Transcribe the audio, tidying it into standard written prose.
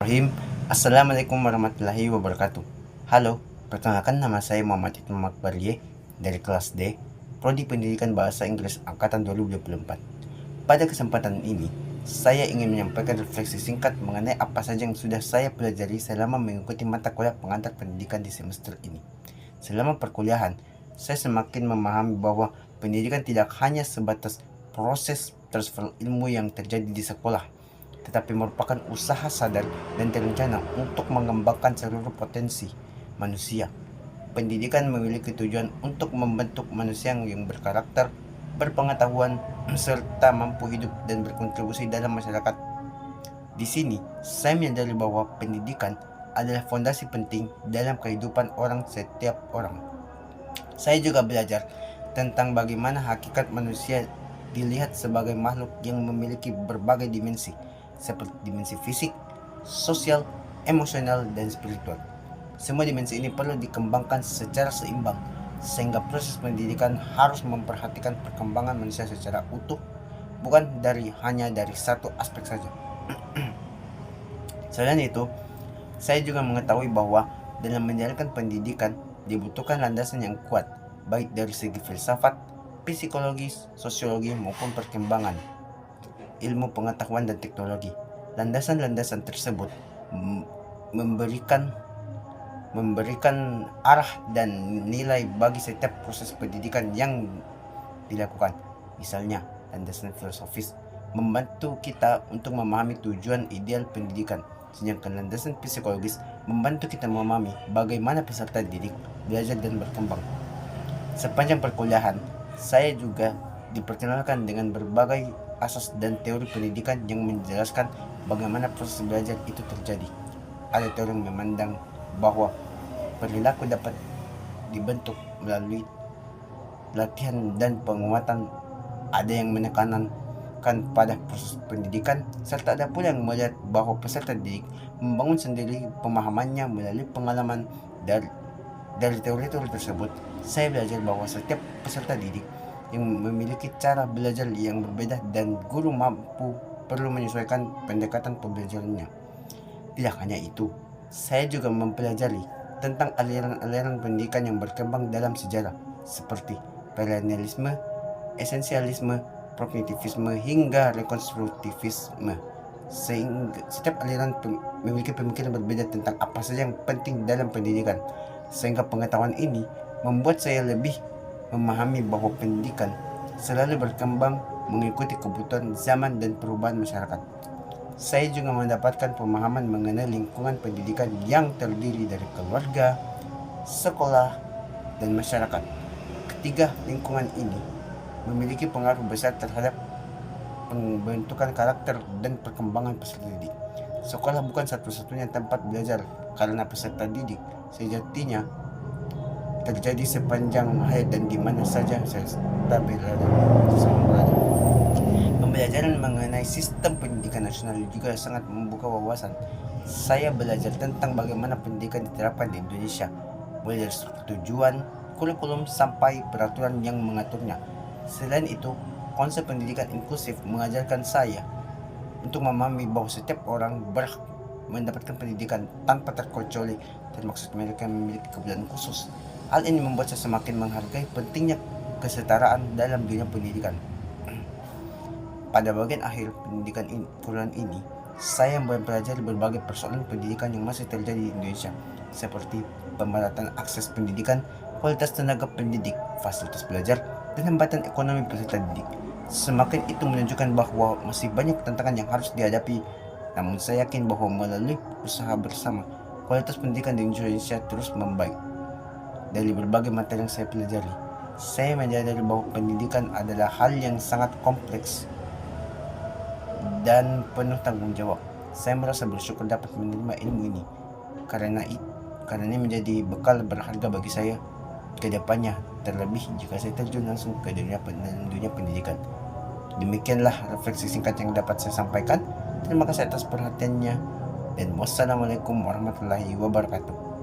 Bismillahirrahmanirrahim. Assalamualaikum warahmatullahi wabarakatuh. Halo, perkenalkan nama saya Muhammad Ibnu Makbarie dari kelas D, Prodi Pendidikan Bahasa Inggris Angkatan 2024. Pada kesempatan ini, saya ingin menyampaikan refleksi singkat mengenai apa saja yang sudah saya pelajari selama mengikuti mata kuliah pengantar pendidikan di semester ini. Selama perkuliahan, saya semakin memahami bahwa pendidikan tidak hanya sebatas proses transfer ilmu yang terjadi di sekolah, tetapi merupakan usaha sadar dan terencana untuk mengembangkan seluruh potensi manusia. Pendidikan memiliki tujuan untuk membentuk manusia yang berkarakter, berpengetahuan, serta mampu hidup dan berkontribusi dalam masyarakat. Di sini, saya menyadari bahwa pendidikan adalah fondasi penting dalam kehidupan setiap orang. Saya juga belajar tentang bagaimana hakikat manusia dilihat sebagai makhluk yang memiliki berbagai dimensi, seperti dimensi fisik, sosial, emosional, dan spiritual. Semua dimensi ini perlu dikembangkan secara seimbang, sehingga proses pendidikan harus memperhatikan perkembangan manusia secara utuh, bukan hanya dari satu aspek saja. Selain itu, saya juga mengetahui bahwa dalam menjalankan pendidikan dibutuhkan landasan yang kuat, baik dari segi filsafat, psikologis, sosiologi, maupun perkembangan ilmu pengetahuan dan teknologi. Landasan-landasan tersebut memberikan arah dan nilai bagi setiap proses pendidikan yang dilakukan. Misalnya, landasan filosofis membantu kita untuk memahami tujuan ideal pendidikan, sedangkan landasan psikologis membantu kita memahami bagaimana peserta didik belajar dan berkembang. Sepanjang perkuliahan, saya juga diperkenalkan dengan berbagai asas dan teori pendidikan yang menjelaskan bagaimana proses belajar itu terjadi. Ada teori yang memandang bahwa perilaku dapat dibentuk melalui latihan dan penguatan. Ada yang menekankan pada proses pendidikan, serta ada pula yang melihat bahwa peserta didik membangun sendiri pemahamannya melalui pengalaman. Dari teori-teori tersebut, saya belajar bahwa setiap peserta didik yang memiliki cara belajar yang berbeda dan guru perlu menyesuaikan pendekatan pembelajarannya. Tidak hanya itu, saya juga mempelajari tentang aliran-aliran pendidikan yang berkembang dalam sejarah, seperti perennialisme, esensialisme, kognitivisme, hingga rekonstruktivisme. Sehingga setiap aliran memiliki pemikiran berbeda tentang apa saja yang penting dalam pendidikan, sehingga pengetahuan ini membuat saya lebih memahami bahwa pendidikan selalu berkembang mengikuti kebutuhan zaman dan perubahan masyarakat. Saya juga mendapatkan pemahaman mengenai lingkungan pendidikan yang terdiri dari keluarga, sekolah, dan masyarakat. Ketiga lingkungan ini memiliki pengaruh besar terhadap pembentukan karakter dan perkembangan peserta didik. Sekolah bukan satu-satunya tempat belajar, karena peserta didik sejatinya terjadi sepanjang hayat dan di mana saja serta berada. Pembelajaran mengenai sistem pendidikan nasional juga sangat membuka wawasan. Saya belajar tentang bagaimana pendidikan diterapkan di Indonesia, mulai dari struktur tujuan, kurikulum, sampai peraturan yang mengaturnya. Selain itu, konsep pendidikan inklusif mengajarkan saya untuk memahami bahwa setiap orang berhak mendapatkan pendidikan tanpa terkecuali, termasuk mereka yang memiliki kebutuhan khusus. Hal ini membuat saya semakin menghargai pentingnya kesetaraan dalam dunia pendidikan. Pada bagian akhir kuliah ini, saya mempelajari berbagai persoalan pendidikan yang masih terjadi di Indonesia, seperti pembatasan akses pendidikan, kualitas tenaga pendidik, fasilitas belajar, dan hambatan ekonomi peserta didik. Semakin itu menunjukkan bahwa masih banyak tantangan yang harus dihadapi, namun saya yakin bahwa melalui usaha bersama, kualitas pendidikan di Indonesia terus membaik. Dari berbagai materi yang saya pelajari, saya menyadari bahwa pendidikan adalah hal yang sangat kompleks dan penuh tanggung jawab. Saya merasa bersyukur dapat menerima ilmu ini, karena ini menjadi bekal berharga bagi saya ke depannya, terlebih jika saya terjun langsung ke dunia pendidikan. Demikianlah refleksi singkat yang dapat saya sampaikan. Terima kasih atas perhatiannya, dan wassalamualaikum warahmatullahi wabarakatuh.